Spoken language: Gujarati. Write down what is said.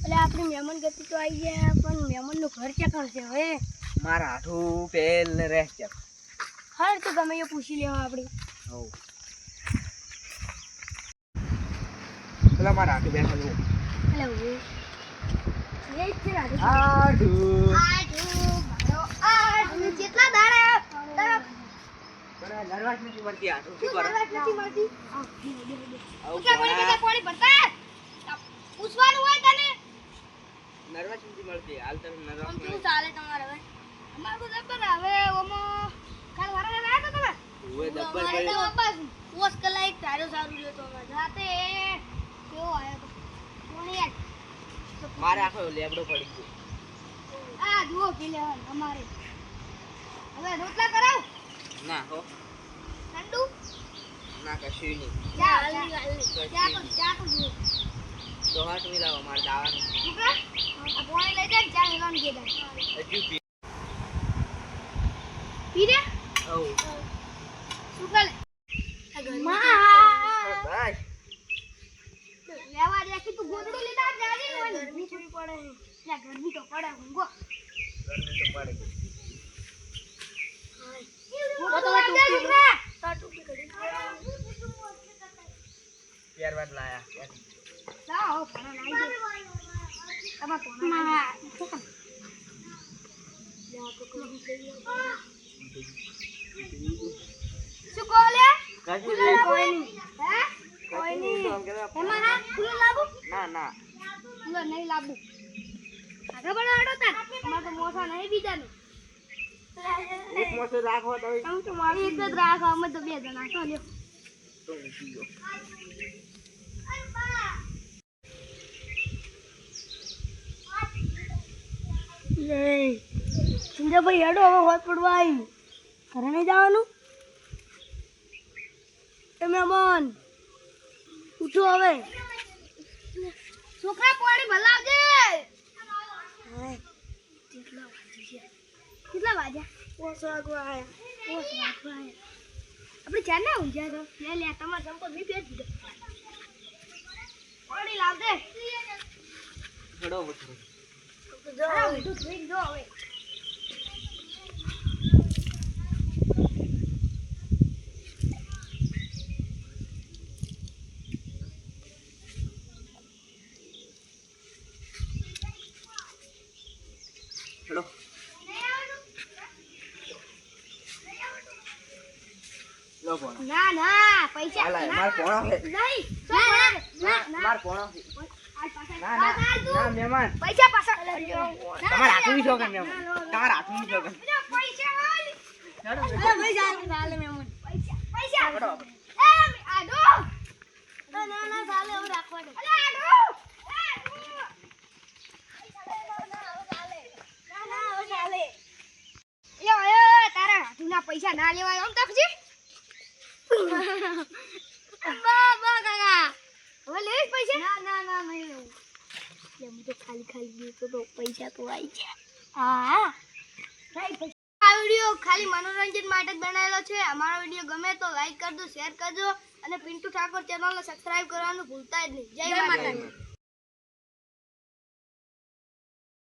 એટલે આપણી મહેમાન ગતિ તો આવી ગયા પણ મહેમાનનું ઘર ક્યાં કરશે હવે મારા હાથું પેલ ને રેસ છે હા તો ગમે એ પૂછી લેવા આપણે હો પેલા મારા હાથું બેઠો છું એટલે હવે એ જ છે રાધે આઠું મારો આઠ કેટલા દાડા પણ નરવાસ નથી મળતી હાથું શું શું કરે કરવા નથી મળતી આવું કે પાણી ભરતા પૂછવાનું હોય તને નરવાસ નથી મળતી હાલ તમે નરવાસ આમ શું ચાલે તમારે હવે અમાર તો જબર હવે ઓમો કાલ વારા લાયા તો તમે ઓએ દબ્બર અમારે તો પડી બસ પોસ કલાક તારો સારું રહ્યો તો અમાર જાતે કેવો આયો તો કોણ યાર મારે આખો લેબડો પડી ગયો આ જુઓ પીલે અમારે હવે રોટલા કરાવ ના હો ઠંડુ ના કશું નહીં ચા ચા તો જુઓ તો હાથ મિલાવો મારે દાવાનું છોકરા આ પાણી લઈ જાય ચા લેવાનું કે દે હજુ પી રે ઓ શું કરે માં બસ લેવા દે કે તું ગોદડું લીધા જાજી હોય ગરમી થોડી પડે લે ગરમી તો પડે ઊંઘો ગરમી તો પડે ત્યારબાદ લાયા શું બોલે કોઈ કોઈ નહીં એમાં હા ખુલ્લું લાવું ના ના ખુલ્લું નહીં લાવું આગળ બનાવડો તાર અમારે તો મોસા નહીં બીજાનું એક મોસો રાખો તો આમ તો મારી એક જ રાખો અમે તો બે જણા છો લ્યો તો મૂકી દો સુંદરભાઈ હેડો હવે હોત પડવા આવી ઘરે નહીં જવાનું તમે મન ઉઠો હવે છોકરા પાણી ભલાવજે કેટલા વાગ્યા 5 વાગવા આવ્યા આપણે ચાર ના ઊંઘ્યા તો લે તમારે સંપો નહીં ભેજ દીધો પાણી લાવજે ઘડો વઠો જો ઊંધું થઈ જો હવે ઘડો લો કોણ ના ના પૈસા હાલા માર કોણ છે નહીં માર કોણ છે ના ના ના મહેમાન પૈસા પાછા તમાર હાથું છો કે મહેમાન તમાર હાથું છો કે પૈસા હાલ ચાલો ભાઈ ચાલે મેમન પૈસા ઘડો એ આડો ના ના ચાલે હું રાખવા દે અલે આડો તારા હાથુના પૈસા ના લેવાય આમ તકજી બા કાકા હવે લેસ પૈસા ના નહીં લેવું હું તો ખાલી તો પૈસા તો આવી ગયા હા આ વિડિયો ખાલી મનોરંજન માટે જ બનાવેલો છે અમારો વિડિયો ગમે તો લાઈક કરજો શેર કરજો અને પિન્ટુ ઠાકોર ચેનલને સબસ્ક્રાઇબ કરવાનું ભૂલતા જ નહીં જય માતાજી